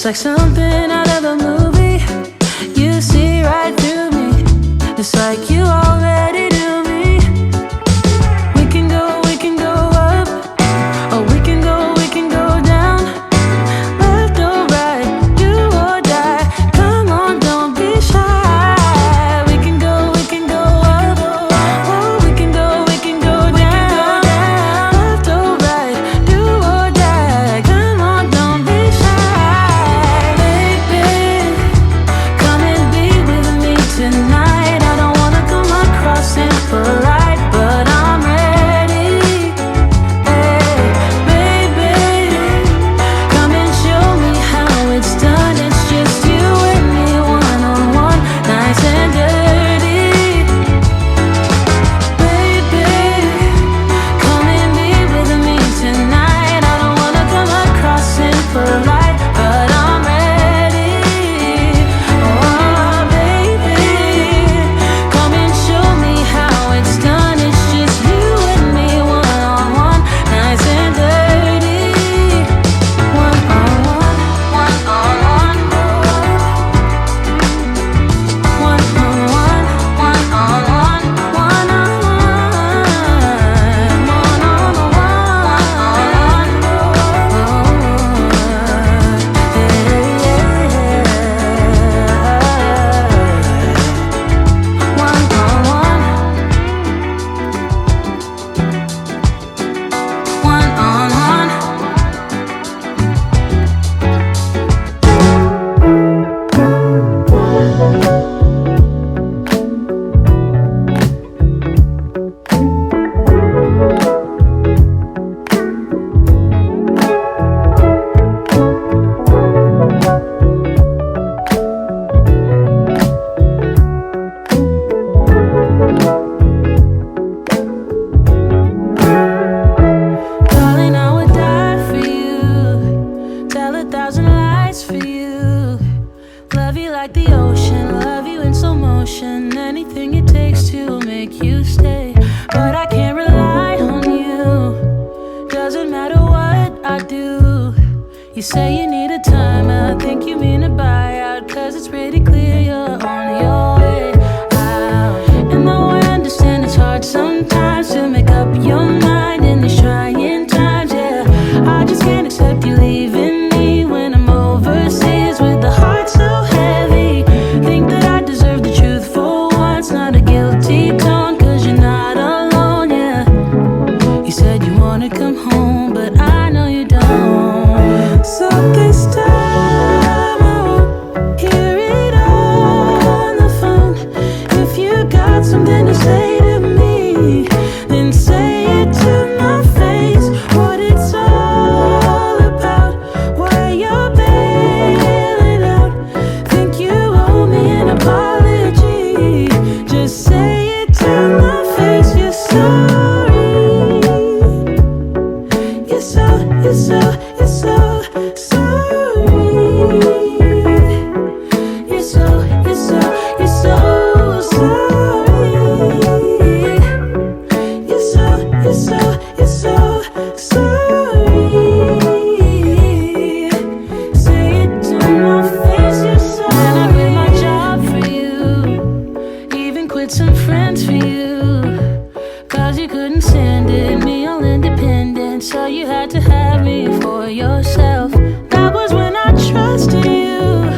It's like something out of a movie. You see right through me. It's like you already knew me. We can go up, or we can go down. Left or right, do or die. Come on, don't be shy. We can go up, or we can go down. Left or right, do or die. Come on, don't be shy. Baby, come and be with me tonight. I don't wanna come across impolite, but I'm ready. Hey, baby, come and show me how it's done. It's just you and me, one-on-one, nice and dirty. Baby, come and be with me tonight. I don't wanna come across impolite, but I'm ready. Oh, baby, come and show me how it's done. It's just you and me, one-on-one, nice and dirty. One-on-one, one-on-one, one-on-one, one-on-one, darling, I would die for you. Tell 1,000 lies for you. Love you like the ocean, love you in slow motion. Anything it takes to make you stay. But I can't rely on you. Doesn't matter what I do. You say you need a time, I think you mean a buyout. Cause it's pretty clear you're on your way out. And though I understand it's hard sometimes to make up your mind in these trying times, yeah, I just can't accept you leaving me when I'm overseas with the heart so heavy. Think that I deserve the truth for once, not a guilty tone, cause you're not alone, yeah. You said you wanna come home, but I know you don't. So this time I won't hear it on the phone. If you got something to say to me, then say it to my face. What it's all about, why you're bailing out. Think you owe me an apology. Just say it to my face. You're sorry. You're so sorry. You're so sorry. You're so sorry. Say it to my face. You're sorry. And I quit my job for you, even quit some friends for you. Cause you couldn't stand it, me all independent. So you had to have me for yourself. That was when I trusted you,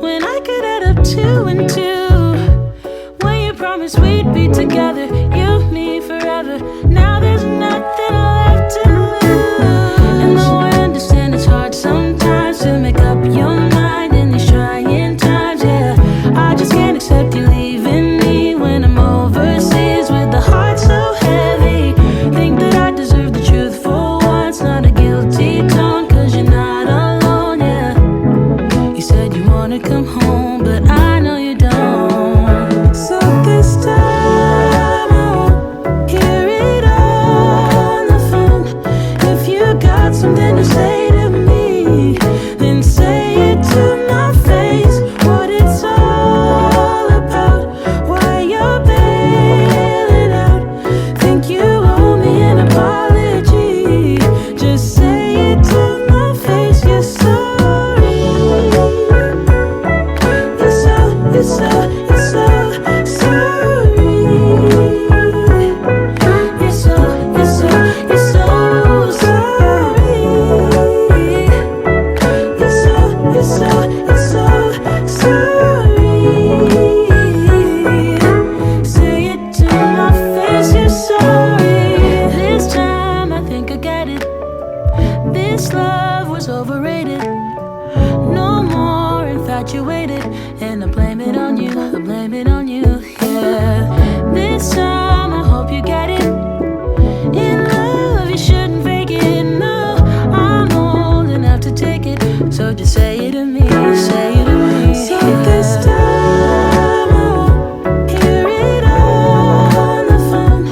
when I could add up 2 and 2. When you promised we'd be together, you, me, forever. Now there's nothing left to lose. And though I understand it's hard sometimes to make up your mind in these trying times, yeah, I just can't accept you leaving me when I'm overseas with the heart so heavy. Think that I deserve the truth for once, not a guilty tone, cause you're not alone, yeah. You said you wanna come home, but I know you don't. So this time I won't hear it on the phone. If you got something to say to me, then say it to my face. What it's all about, why you're bailing out. Think you owe me an apology. Just say it to my face. You're sorry. This love was overrated. No more infatuated. And I blame it on you, I blame it on you, yeah. This time I hope you get it. In love you shouldn't fake it, no. I'm old enough to take it. So just say it to me, say it to me. So this time I won't hear it on the phone.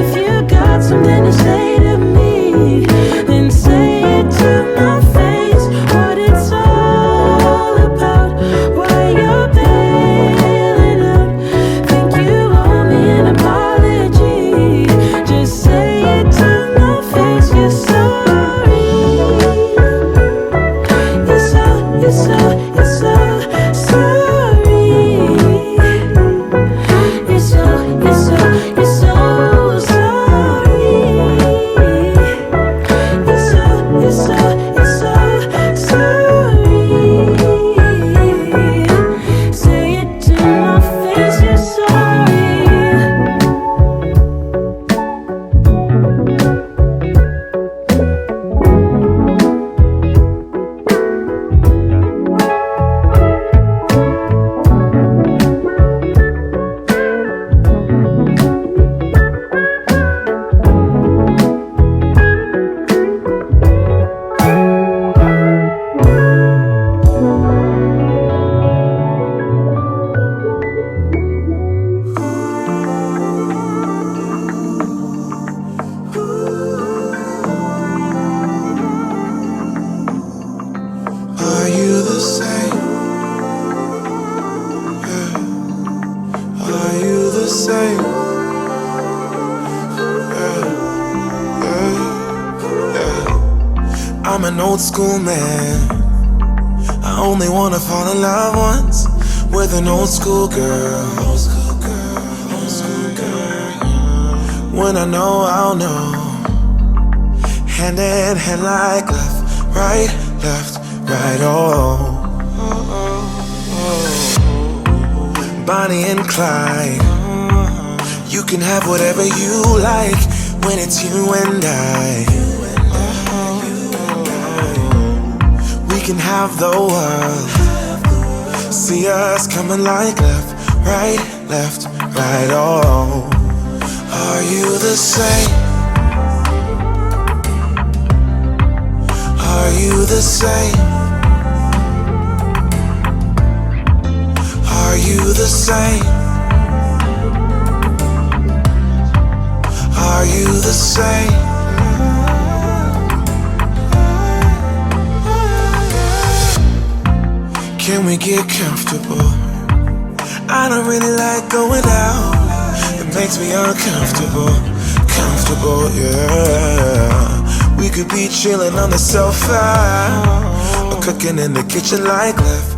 If you got something to say to me, then say it to my face. What it's all about, why you're bailing out. Think you owe me an apology. Just say it to my face, you're sorry. You're so sorry. You're so sorry. Are you the same? Yeah. Are you the same? Yeah. Yeah. Yeah. I'm an old school man. I only wanna fall in love once with an old school girl. Old school girl. Old school girl. When I know, I'll know. Hand in hand like left, right, left, right, oh. Bonnie and Clyde. You can have whatever you like when it's you and I. We can have the world. See us coming like left, right, oh. Are you the same? Are you the same? Are you the same? Are you the same? Can we get comfortable? I don't really like going out. It makes me uncomfortable. Comfortable, yeah. We could be chilling on the sofa or cooking in the kitchen like left,